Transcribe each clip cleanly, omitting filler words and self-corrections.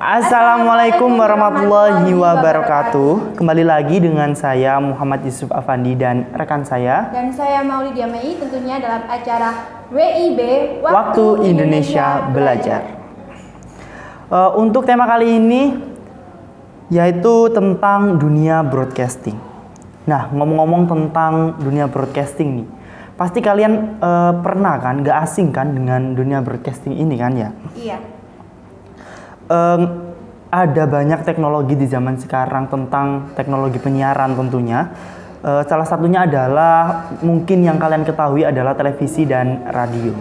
Assalamualaikum warahmatullahi wabarakatuh. Kembali lagi dengan saya Muhammad Yusuf Afandi dan rekan saya. Dan saya Maulidia Mei, tentunya dalam acara WIB Waktu Indonesia Belajar. Untuk tema kali ini yaitu tentang dunia broadcasting. Nah, ngomong-ngomong tentang dunia broadcasting nih, pasti kalian pernah kan, gak asing kan dengan dunia broadcasting ini kan ya? Iya. Ada banyak teknologi di zaman sekarang tentang teknologi penyiaran tentunya. Salah satunya adalah mungkin yang kalian ketahui adalah televisi dan radio.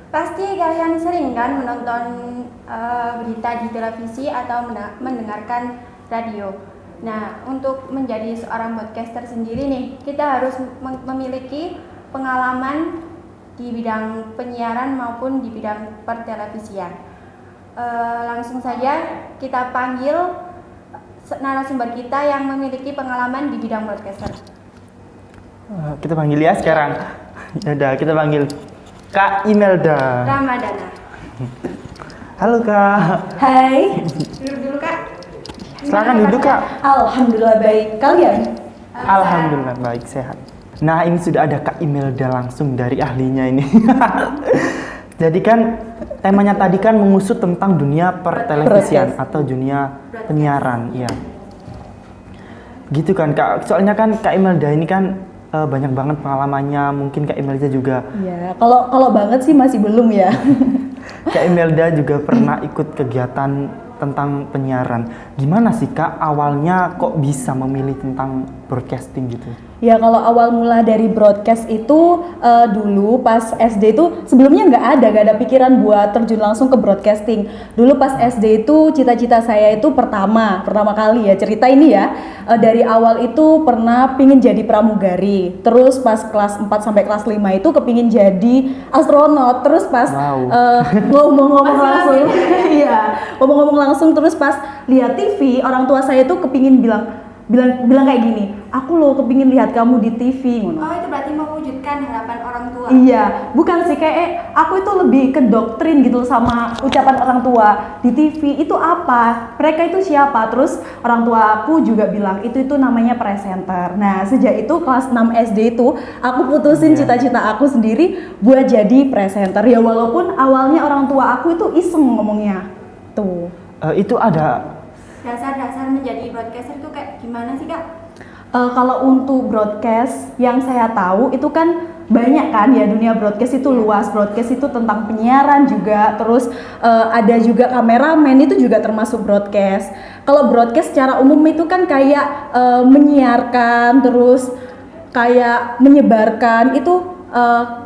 Pasti kalian sering kan menonton berita di televisi atau mendengarkan radio. Nah, untuk menjadi seorang podcaster sendiri nih, kita harus memiliki pengalaman di bidang penyiaran maupun di bidang pertelevisian. Langsung saja kita panggil narasumber kita yang memiliki pengalaman di bidang broadcaster. Kita panggil ya sekarang. Yaudah, kita panggil Kak Imelda Ramadana. Halo Kak. Hai. Duduk dulu Kak. Silakan duduk Kak. Alhamdulillah baik. Kalian? Alhamdulillah baik, sehat. Nah, ini sudah ada Kak Imelda langsung dari ahlinya ini. Jadi kan temanya tadi kan mengusut tentang dunia pertelevisian atau dunia penyiaran, iya. Gitu kan Kak. Soalnya kan Kak Imelda ini kan banyak banget pengalamannya. Mungkin Kak Imelda juga. Ya, kalau banget sih masih belum ya. Kak Imelda juga pernah ikut kegiatan tentang penyiaran. Gimana sih Kak awalnya kok bisa memilih tentang broadcasting gitu? Ya kalau awal mula dari broadcast itu dulu pas SD itu sebelumnya nggak ada pikiran buat terjun langsung ke broadcasting. Dulu pas SD itu cita-cita saya itu pertama kali ya cerita ini ya, dari awal itu pernah pingin jadi pramugari. Terus pas kelas 4 sampai kelas 5 itu kepingin jadi astronot. Terus pas ngomong-ngomong langsung iya, ngomong-ngomong langsung terus pas lihat TV orang tua saya itu kepingin bilang kayak gini, aku loh kepingin lihat kamu di TV. Oh, itu berarti mewujudkan harapan orang tua. Iya, bukan sih kayak aku itu lebih ke doktrin gitu sama ucapan orang tua. Di TV itu apa? Mereka itu siapa? Terus orang tua aku juga bilang itu namanya presenter. Nah, sejak itu kelas 6 SD itu aku putusin cita-cita aku sendiri buat jadi presenter. Ya walaupun awalnya orang tua aku itu iseng ngomongnya. Tuh. Itu ada Dasar-dasar menjadi broadcaster itu kayak gimana sih Kak? Kalau untuk broadcast yang saya tahu itu kan banyak kan ya, dunia broadcast itu luas. Broadcast itu tentang penyiaran juga, terus ada juga kameramen itu juga termasuk broadcast. Kalau broadcast secara umum itu kan kayak menyiarkan, terus kayak menyebarkan itu.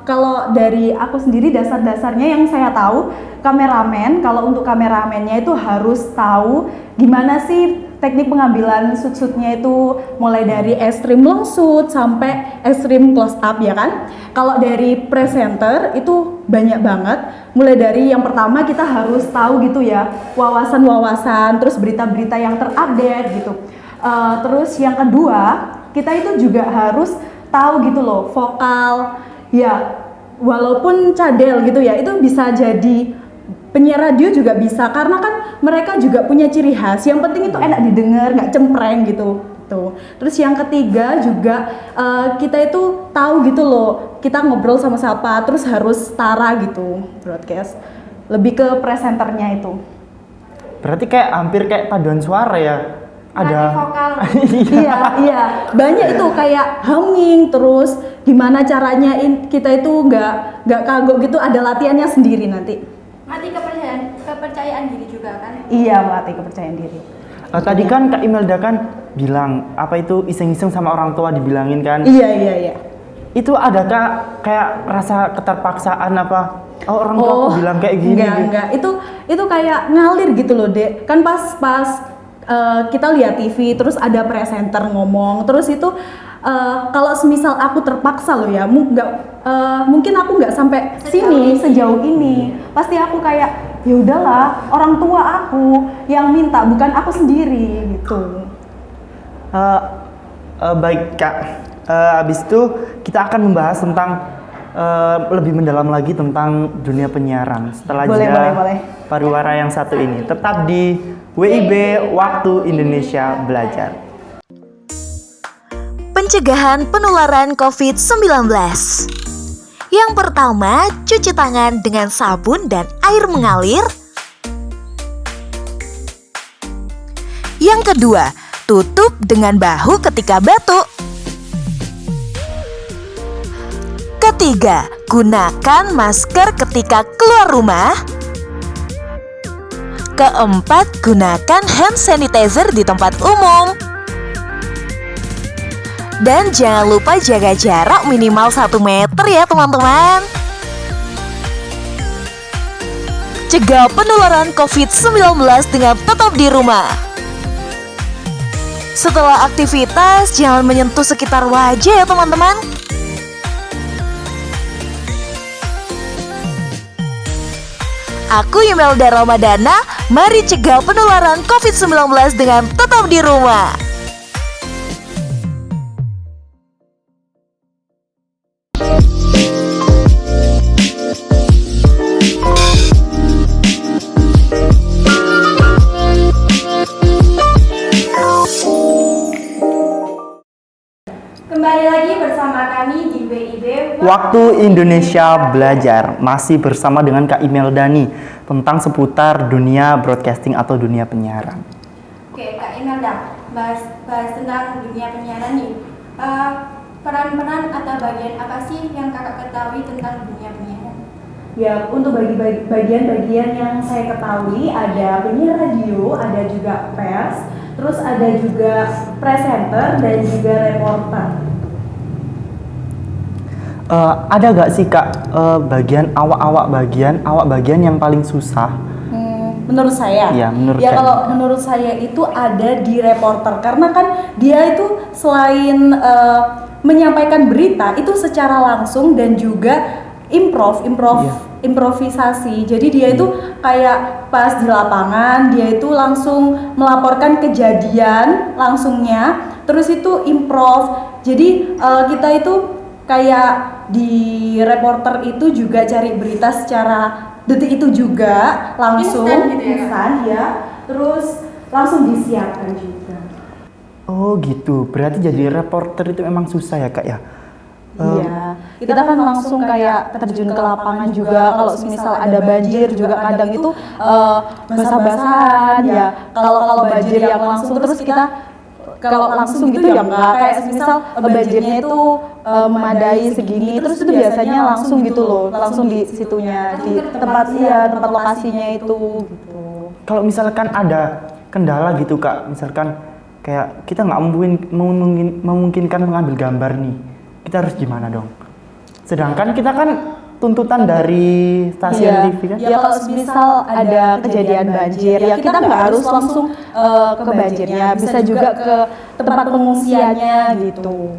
Kalau dari aku sendiri dasar-dasarnya yang saya tahu kameramen, kalau untuk kameramennya itu harus tahu gimana sih teknik pengambilan shoot-shootnya itu mulai dari ekstrim long shoot sampai ekstrim close up ya kan. Kalau dari presenter itu banyak banget, mulai dari yang pertama kita harus tahu gitu ya wawasan-wawasan, terus berita-berita yang terupdate gitu. Terus yang kedua kita itu juga harus tahu gitu loh vokal. Ya, walaupun cadel gitu ya, itu bisa jadi penyiar radio juga bisa karena kan mereka juga punya ciri khas. Yang penting itu enak didengar, nggak cempreng gitu. Tuh. Terus yang ketiga juga kita itu tahu gitu loh, kita ngobrol sama siapa, terus harus setara gitu broadcast. Lebih ke presenternya itu. berarti kayak hampir kayak paduan suara ya. Ada vokal. iya banyak itu kayak humming, terus gimana caranya kita itu nggak kagok gitu, ada latihannya sendiri nanti. Mati kepercayaan diri juga kan? Iya, melatih kepercayaan diri. Tadi kan Kak Imelda kan bilang apa itu iseng-iseng sama orang tua dibilangin kan? Iya. Itu ada Kak kayak rasa keterpaksaan apa? Oh, orang tua aku bilang kayak gini. Enggak. Itu kayak ngalir gitu loh, Dek. Kan pas kita lihat TV terus ada presenter ngomong, terus itu kalau semisal aku terpaksa loh ya, mungkin aku nggak sampai sini sejauh ini. Pasti aku kayak ya udahlah, orang tua aku yang minta, bukan aku sendiri gitu. Baik Kak, habis itu kita akan membahas tentang lebih mendalam lagi tentang dunia penyiaran setelah Boleh, jeda boleh. pariwara yang satu ini. Tetap di WIB Waktu Indonesia Belajar. Pencegahan penularan COVID-19. Yang pertama, cuci tangan dengan sabun dan air mengalir. Yang kedua, tutup dengan bahu ketika batuk. Ketiga, gunakan masker ketika keluar rumah. Keempat, gunakan hand sanitizer di tempat umum. Dan jangan lupa jaga jarak minimal 1 meter ya teman-teman. Cegah penularan COVID-19 dengan tetap di rumah. Setelah aktivitas, jangan menyentuh sekitar wajah ya teman-teman. Aku Imelda Ramadana, mari cegah penularan COVID-19 dengan tetap di rumah. Kembali lagi bersama kami di WIB Waktu Indonesia Belajar, masih bersama dengan Kak Imelda nih tentang seputar dunia broadcasting atau dunia penyiaran. Oke, Kak Imelda, bahas tentang dunia penyiaran nih. Peran-peran atau bagian apa sih yang kakak ketahui tentang dunia penyiaran? Ya, untuk bagian-bagian yang saya ketahui ada penyiar radio, ada juga pers, terus ada juga presenter dan juga reporter. Ada gak sih Kak bagian awak bagian yang paling susah? Menurut saya, Iya, menurut ya Kak. kalau menurut saya itu ada di reporter karena kan dia itu selain menyampaikan berita itu secara langsung dan juga improvisasi. Jadi dia itu kayak pas di lapangan dia itu langsung melaporkan kejadian langsungnya, terus itu improv. Jadi kita itu kayak di reporter itu juga cari berita secara detik itu juga langsung Instan gitu ya, instan ya, terus langsung disiapkan juga. Oh gitu, berarti jadi reporter itu memang susah ya Kak ya? Iya, kita kan langsung kayak terjun ke lapangan juga. Kalau misal ada banjir juga kadang itu basah-basahan ya. Kalau banjir yang langsung terus kita kalau langsung gitu ya enggak, kayak misal banjirnya itu memadai segini, terus itu biasanya langsung gitu loh, langsung di situnya di tempat lokasinya itu gitu. Kalau misalkan ada kendala gitu Kak, misalkan kayak kita nggak memungkinkan mengambil gambar nih, kita harus gimana dong? Sedangkan kita kan tuntutan dari stasiun TV kan? Ya kalau misal ada kejadian banjir, ya kita nggak harus langsung ke banjirnya, bisa juga ke tempat pengungsiannya gitu.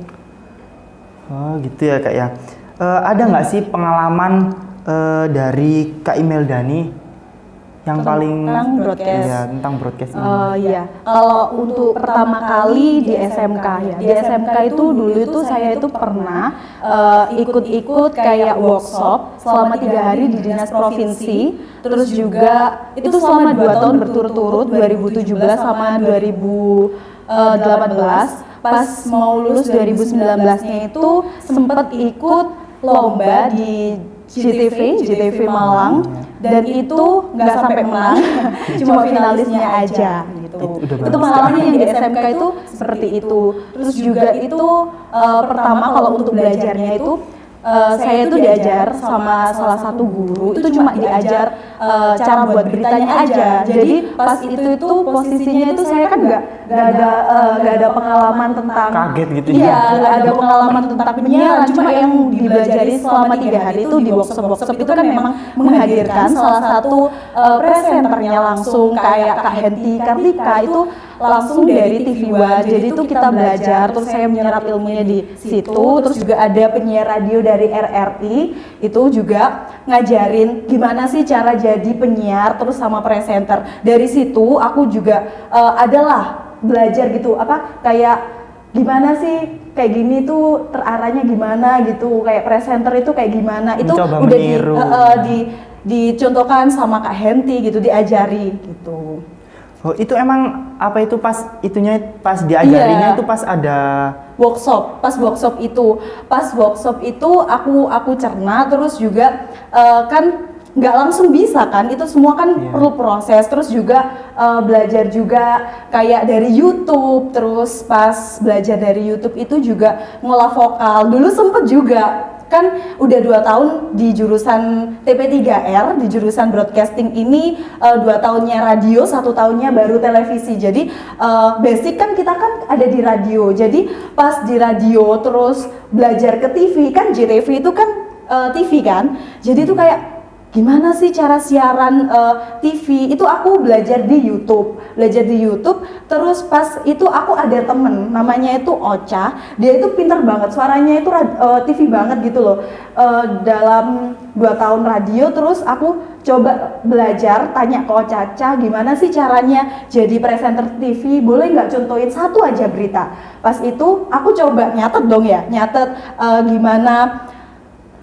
Oh gitu ya Kak ya. Ada nggak sih pengalaman dari Kak Imelda nih yang paling broadcast. ya, tentang broadcast ini? Iya, kalau untuk pertama kali di SMK ya, di SMK itu dulu itu saya itu pernah ikut-ikut kayak workshop selama 3 hari di dinas provinsi, terus juga itu selama 2 tahun berturut-turut 2017 sama 2018. Pas mau lulus 2019-nya itu sempat ikut lomba di JTV Malang dan itu nggak sampai menang, cuma finalisnya aja gitu. Itu pengalamannya yang di SMK itu seperti itu. Terus juga itu pertama kalau untuk belajarnya itu saya itu diajar sama salah satu guru, itu cuma diajar cara buat beritanya aja. Jadi pas itu posisinya itu saya kan nggak ada pengalaman tentang Kaget gitu ya? Iya, nggak ada pengalaman tentang penyiaran. Cuma yang dipelajari selama 3 hari itu di workshop itu kan memang menghadirkan salah satu presenternya langsung kayak Kak Henti Kartika itu langsung dari TV One. Jadi itu kita belajar, terus saya menyerap ilmunya di situ. Terus juga ada penyiar radio dari RRI itu juga ngajarin gimana sih cara jadi penyiar terus sama presenter. Dari situ aku juga adalah belajar gitu kayak gimana sih kayak gini tuh terarahnya gimana gitu, kayak presenter itu kayak gimana, itu Mencoba udah meniru. dicontohkan sama Kak Henti gitu, diajari gitu. Oh, itu emang apa itu pas itunya pas diajarinya Iya. itu pas ada Pas workshop itu aku cerna, terus juga kan nggak langsung bisa kan, itu semua kan Iya. perlu proses, terus juga belajar juga kayak dari YouTube, terus pas belajar dari YouTube itu juga ngolah vokal, dulu sempet juga kan udah 2 tahun di jurusan TP3R, di jurusan broadcasting ini 2 tahunnya radio, 1 tahunnya baru televisi. Jadi basic kan kita kan ada di radio. Jadi pas di radio terus belajar ke TV kan, JTV itu kan TV kan. Jadi itu kayak gimana sih cara siaran TV, itu aku belajar di YouTube, terus pas itu aku ada temen namanya itu Ocha, dia itu pinter banget, suaranya itu TV banget gitu loh. Dalam 2 tahun radio terus aku coba belajar, tanya ke Ocha, gimana sih caranya jadi presenter TV, boleh nggak contohin satu aja berita. Pas itu aku coba nyatet gimana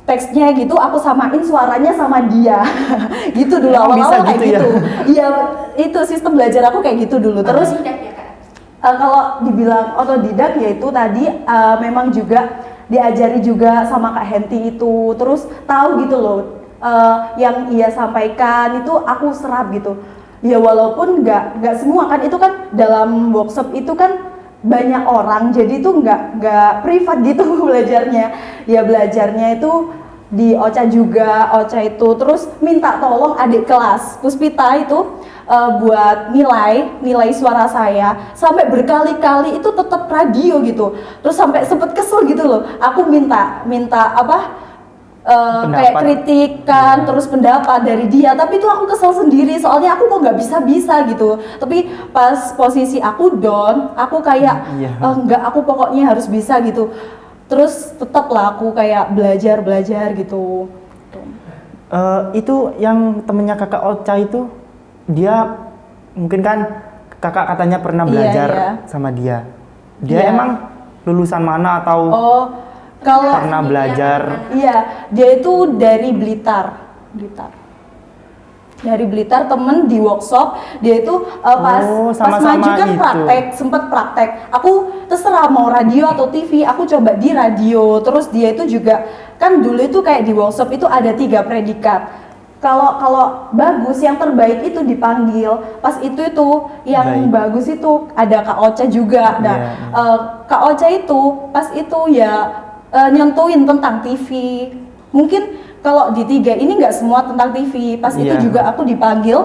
teksnya gitu, aku samain suaranya sama dia. Gitu dulu, Emang bisa awal-awal kayak gitu ya? gitu. Iya, itu sistem belajar aku kayak gitu dulu. Terus Otodidak ya Kak? kalau dibilang otodidak ya itu tadi memang juga diajari juga sama Kak Henti itu. Terus tahu gitu loh, yang ia sampaikan itu aku serap gitu. Ya walaupun nggak semua kan, itu kan dalam workshop itu kan banyak orang, jadi itu nggak privat gitu belajarnya. Ya belajarnya itu di Ocha juga, Ocha itu terus minta tolong adik kelas Puspita itu buat nilai suara saya, sampai berkali-kali itu tetap radio gitu. Terus sampai sempet kesel gitu loh, aku minta apa kayak Pendapat. kritikan, Iya. terus pendapat dari dia, tapi itu aku kesel sendiri, soalnya aku kok nggak bisa gitu. Tapi pas posisi aku down, aku kayak Iya. nggak, aku pokoknya harus bisa gitu. Terus tetap lah aku kayak belajar gitu. Itu yang temennya kakak Ocha itu, dia mungkin kan kakak katanya pernah Iya, belajar iya. sama dia. Dia Iya. emang lulusan mana atau Oh, kalau pernah belajar? iya, dia itu dari Blitar. Dari Blitar, temen di workshop, dia itu pas sama-sama maju kan itu. sempet praktek. Aku terserah mau radio atau TV, aku coba di radio. Terus dia itu juga kan dulu itu kayak di workshop itu ada 3 predikat. Kalau bagus, yang terbaik itu dipanggil. Pas itu yang Baik. bagus itu ada Kak Ocha juga. Nah, Iya. Kak Ocha itu pas itu ya nyentuhin tentang TV. Mungkin kalau di 3 ini nggak semua tentang TV. Pas Iya. itu juga aku dipanggil,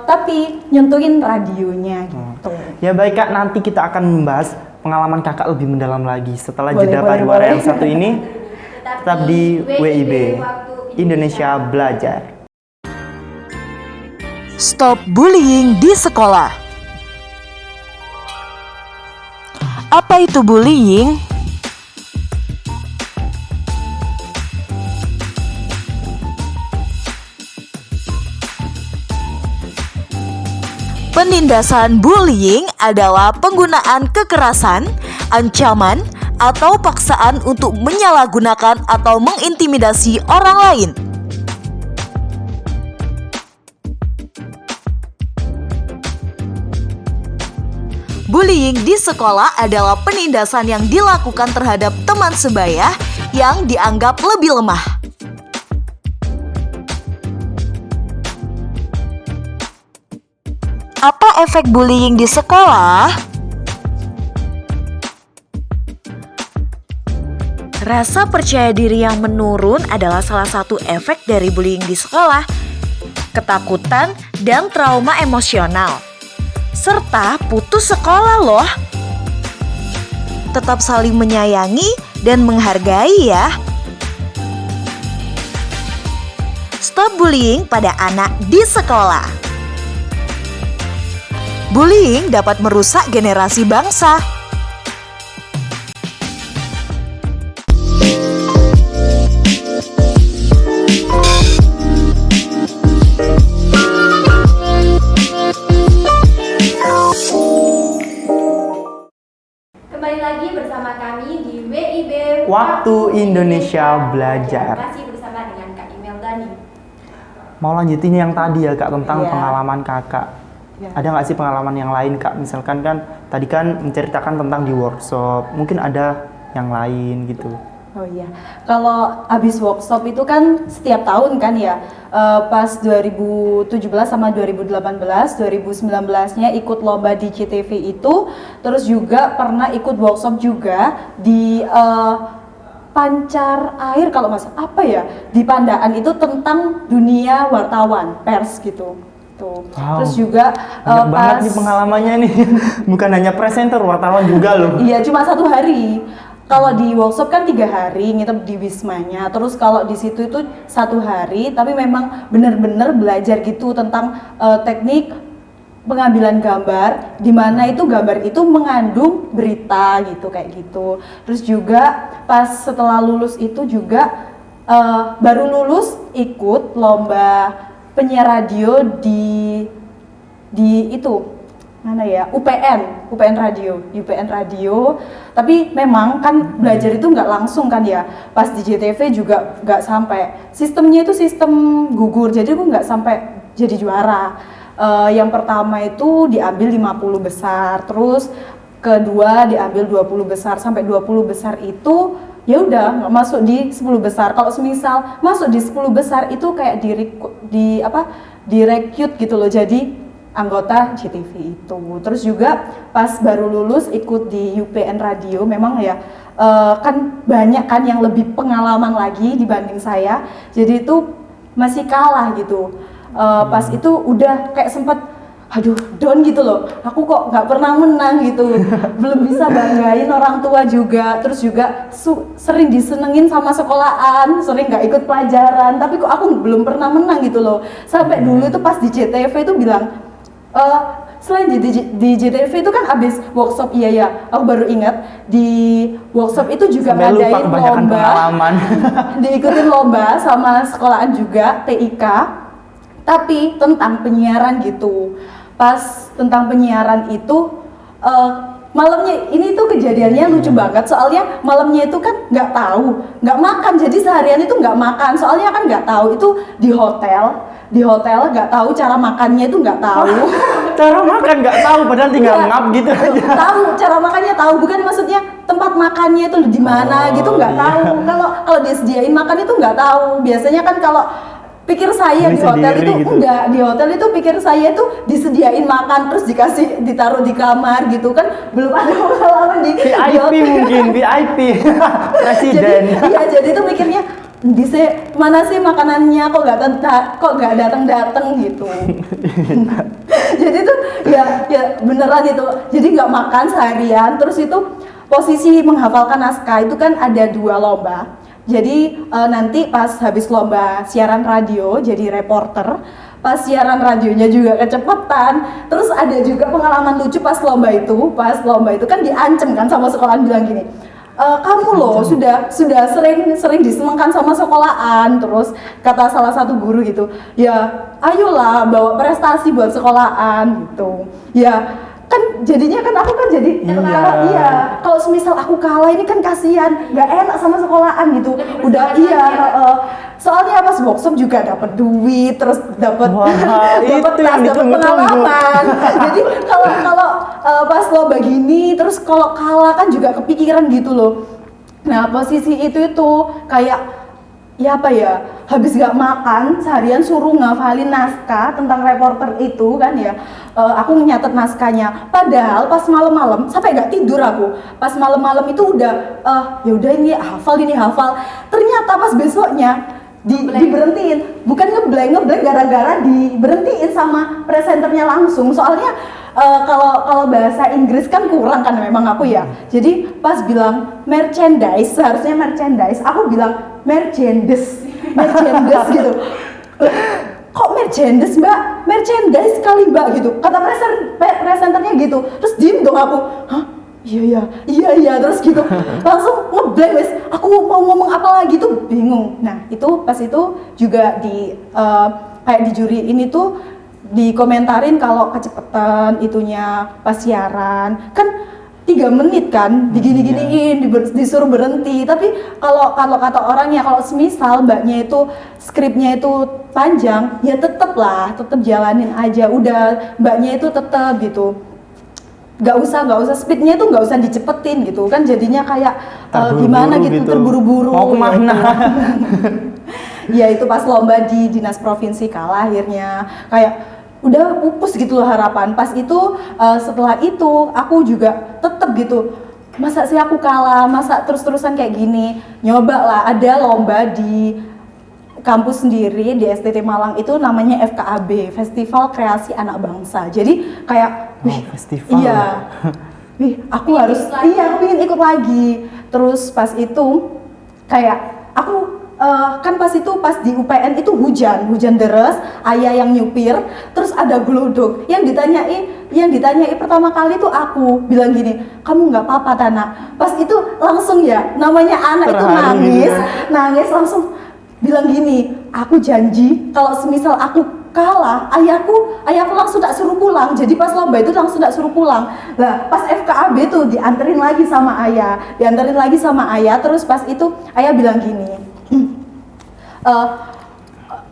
tapi nyentuhin radionya gitu. Ya baik Kak, nanti kita akan membahas pengalaman kakak lebih mendalam lagi setelah Boleh, jeda boleh, pariwara boleh. yang satu ini. Tetap di WIB, Indonesia Belajar. Stop bullying di sekolah. Apa itu bullying? Penindasan bullying adalah penggunaan kekerasan, ancaman, atau paksaan untuk menyalahgunakan atau mengintimidasi orang lain. Bullying di sekolah adalah penindasan yang dilakukan terhadap teman sebaya yang dianggap lebih lemah. Apa efek bullying di sekolah? Rasa percaya diri yang menurun adalah salah satu efek dari bullying di sekolah. Ketakutan dan trauma emosional, serta putus sekolah loh. Tetap saling menyayangi dan menghargai ya. Stop bullying pada anak di sekolah. Bullying dapat merusak generasi bangsa. Kembali Kembali lagi bersama kami di WIB Waktu Indonesia Belajar. Masih bersama dengan Kak Imelda nih. Mau lanjutin yang tadi ya Kak, tentang Iya. pengalaman Kakak. Iya. Ada nggak sih pengalaman yang lain Kak? Misalkan kan tadi kan menceritakan tentang di workshop, mungkin ada yang lain gitu. Oh iya, kalau habis workshop itu kan setiap tahun kan ya, pas 2017 sama 2018, 2019-nya ikut lomba di CTV itu, terus juga pernah ikut workshop juga di Pancar Air kalau nggak salah, apa ya, di Pandaan itu tentang dunia wartawan, pers gitu. Tuh. Wow. Terus juga Banyak banget nih pengalamannya nih. Bukan hanya presenter, wartawan juga loh. Iya, cuma 1 hari. Kalau di workshop kan 3 hari nginep di Wismanya. Terus kalau di situ itu 1 hari, tapi memang benar-benar belajar gitu tentang teknik pengambilan gambar, di mana itu gambar itu mengandung berita gitu kayak gitu. Terus juga pas setelah lulus itu juga baru lulus ikut lomba penyiar radio di itu mana ya, UPN radio. Tapi memang kan belajar itu nggak langsung kan ya, pas di JTV juga nggak sampai, sistemnya itu sistem gugur, jadi aku nggak sampai jadi juara. Yang pertama itu diambil 50 besar, terus kedua diambil 20 besar, sampai 20 besar itu ya udah nggak masuk di 10 besar. Kalau semisal masuk di 10 besar itu kayak direkrut gitu loh, jadi anggota CTV itu. Terus juga pas baru lulus ikut di UPN Radio, memang ya kan banyak kan yang lebih pengalaman lagi dibanding saya, jadi itu masih kalah gitu. Pas itu udah kayak sempet aduh down gitu loh, aku kok nggak pernah menang gitu, belum bisa banggain orang tua juga. Terus juga sering disenengin sama sekolahan, sering nggak ikut pelajaran, tapi kok aku belum pernah menang gitu loh. Sampai dulu itu pas di JTV itu bilang, selain di JTV itu kan abis workshop, iya ya, aku baru ingat di workshop itu juga Sampai lupa ngadain kebanyakan lomba, pengalaman. diikutin lomba sama sekolahan juga, TIK, tapi tentang penyiaran gitu. Pas tentang penyiaran itu malamnya, ini tuh kejadiannya lucu banget, soalnya malamnya itu kan nggak makan, jadi seharian itu nggak makan, soalnya kan nggak tahu itu di hotel nggak tahu cara makannya itu nggak tahu. Cara makan nggak tahu, padahal tinggal ngap gitu aja. Tahu cara makannya, tahu, bukan maksudnya tempat makannya itu di mana gitu nggak iya. tahu. Kalau disediain makan itu nggak tahu. Biasanya kan kalau pikir saya Beli di hotel sendiri itu gitu. enggak, di hotel itu pikir saya itu disediain makan terus ditaruh di kamar gitu kan, belum ada pengalaman di VIP hotel. mungkin, VIP. Presiden. Jadi itu mikirnya mana sih makanannya, kok nggak datang gitu. Jadi tuh ya beneran itu, jadi nggak makan seharian. Terus itu posisi menghafalkan naskah itu kan ada 2 lomba. Jadi nanti pas habis lomba siaran radio jadi reporter, pas siaran radionya juga kecepatan. Terus ada juga pengalaman lucu pas lomba itu kan diancem kan sama sekolahan, bilang gini, kamu loh sudah sering disenengkan sama sekolahan. Terus kata salah satu guru gitu, ya ayolah bawa prestasi buat sekolahan gitu ya. Kan jadinya kan aku kan jadi kalau semisal aku kalah ini kan kasihan, nggak enak sama sekolahan gitu. Udah soalnya pas workshop juga dapat duit, terus dapat pengalaman. Jadi kalau pas lomba gini, terus kalau kalah kan juga kepikiran gitu loh. Nah posisi itu kayak ya apa ya, habis gak makan seharian suruh ngafalin naskah tentang reporter itu kan ya. Aku nyatet naskahnya, padahal pas malam-malam sampai gak tidur aku. Pas malam-malam itu udah ya udah ini hafal. Ternyata pas besoknya diberhentiin, bukan ngeblank gara-gara diberhentiin sama presenternya langsung. Soalnya kalau bahasa Inggris kan kurang kan memang aku ya. Jadi pas bilang merchandise, seharusnya merchandise, aku bilang merchandise gitu. Kok merchandise mbak? Merchandise kali mbak gitu. Kata presenternya gitu. Terus diem dong aku. Hah? Iya terus gitu. Langsung ngeblank wes. Aku mau ngomong apa lagi tuh bingung. Nah itu pas itu juga kayak di juri ini tuh dikomentarin kalau kecepatan itunya pas siaran kan. 3 menit kan digini-giniin disuruh berhenti. Tapi kalau kata orangnya kalau semisal mbaknya itu skripnya itu panjang ya tetep jalanin aja, udah mbaknya itu tetep gitu, nggak usah speednya itu nggak usah dicepetin gitu kan, jadinya kayak gimana gitu, terburu-buru mau kemana ya itu pas lomba di dinas provinsi kalah akhirnya, kayak udah pupus gitu loh harapan. Pas itu setelah itu aku juga tetep gitu, masa sih aku kalah, masa terus-terusan kayak gini. Nyoba lah, ada lomba di kampus sendiri di STT Malang itu namanya FKAB, Festival Kreasi Anak Bangsa. Jadi kayak festival iya aku harus aku ingin ikut lagi. Terus pas itu kayak aku kan pas di UPN itu hujan deras, ayah yang nyupir, terus ada glodok yang ditanyai pertama kali tuh aku bilang gini, kamu nggak apa-apa Tana. Pas itu langsung ya namanya anak itu nangis langsung bilang gini, aku janji kalau semisal aku kalah, ayahku langsung tak suruh pulang. Jadi pas lomba itu langsung tak suruh pulang. Lah pas FKAB tuh dianterin lagi sama ayah, terus pas itu ayah bilang gini,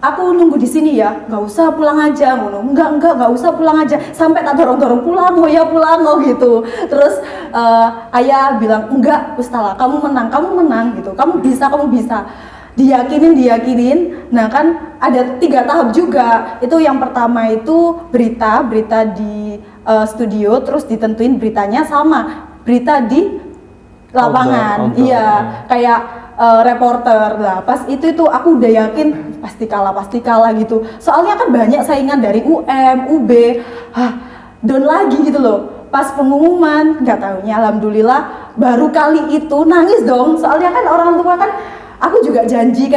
aku nunggu di sini ya, nggak usah pulang aja, nggak usah pulang aja, sampai tak dorong pulang gitu. Terus ayah bilang enggak, Ustala, kamu menang gitu, kamu bisa. Diyakinin. Nah kan ada 3 tahap juga. Itu yang pertama itu berita di studio, terus ditentuin beritanya sama berita di lapangan. Outdoor. Iya, kayak reporter lah. Pas itu aku udah yakin pasti kalah gitu. Soalnya kan banyak saingan dari UM, UB, down lagi gitu loh. Pas pengumuman, nggak tahunya alhamdulillah baru kali itu nangis dong. Soalnya kan orang tua kan, aku juga janji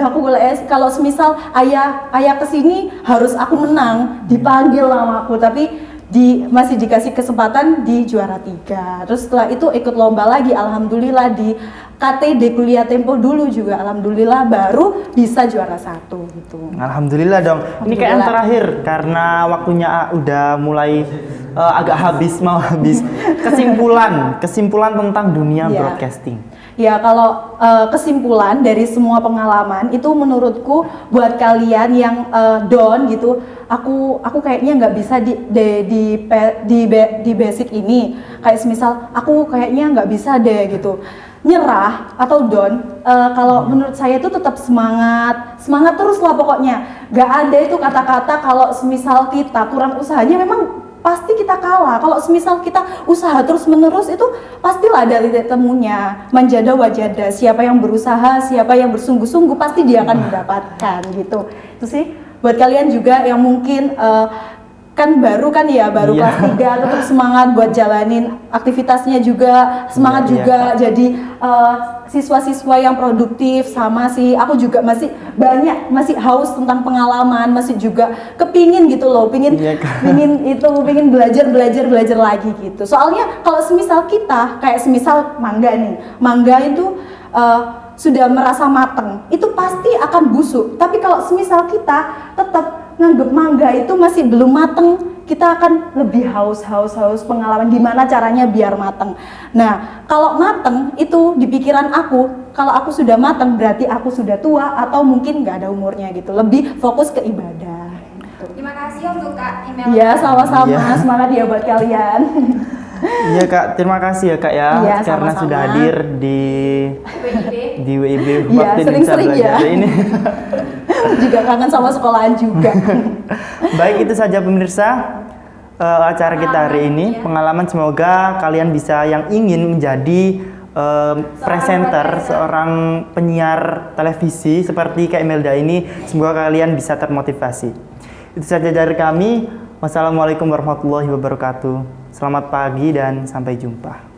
aku kalau semisal ayah kesini harus aku menang, dipanggil sama aku, tapi masih dikasih kesempatan di juara 3. Terus setelah itu ikut lomba lagi, alhamdulillah di KTD Kuliah Tempo dulu juga, alhamdulillah baru bisa juara 1 gitu. Alhamdulillah dong. Ini kayak yang terakhir karena waktunya udah mulai agak mau habis. Kesimpulan tentang dunia broadcasting. Ya kalau kesimpulan dari semua pengalaman itu menurutku buat kalian yang down gitu, aku kayaknya nggak bisa di basic ini, kayak semisal aku kayaknya nggak bisa deh gitu, nyerah atau down. Kalau menurut saya itu tetap semangat terus lah pokoknya. Nggak ada itu kata-kata kalau semisal kita kurang usahanya, memang pasti kita kalah. Kalau semisal kita usaha terus menerus itu pastilah ada titik temunya. Manjada wajada, siapa yang berusaha, siapa yang bersungguh-sungguh pasti dia akan mendapatkan gitu. Itu sih buat kalian juga yang mungkin kan baru kelas 3, tetap semangat buat jalanin aktivitasnya juga, semangat juga jadi siswa-siswa yang produktif. Sama sih aku juga masih haus tentang pengalaman, masih juga kepingin gitu loh, pingin belajar lagi gitu. Soalnya kalau semisal kita kayak semisal mangga itu sudah merasa mateng, itu pasti akan busuk. Tapi kalau semisal kita tetap nganggep mangga itu masih belum mateng, kita akan lebih haus pengalaman gimana caranya biar mateng. Nah, kalau mateng itu di pikiran aku, kalau aku sudah mateng berarti aku sudah tua atau mungkin nggak ada umurnya gitu. Lebih fokus ke ibadah. Terima kasih untuk Kak Email. Iya, sama-sama. Semangat ya buat kalian. Iya Kak, terima kasih ya Kak ya, iya, karena sama-sama. sudah hadir di WIB Iya, sering-sering ya. ini. Juga kangen sama sekolahan juga. Baik, itu saja pemirsa acara kita hari ini. Pengalaman, semoga kalian bisa yang ingin menjadi presenter, seorang penyiar televisi seperti Kak Imelda ini, semoga kalian bisa termotivasi. Itu saja dari kami. Wassalamualaikum warahmatullahi wabarakatuh. Selamat pagi dan sampai jumpa.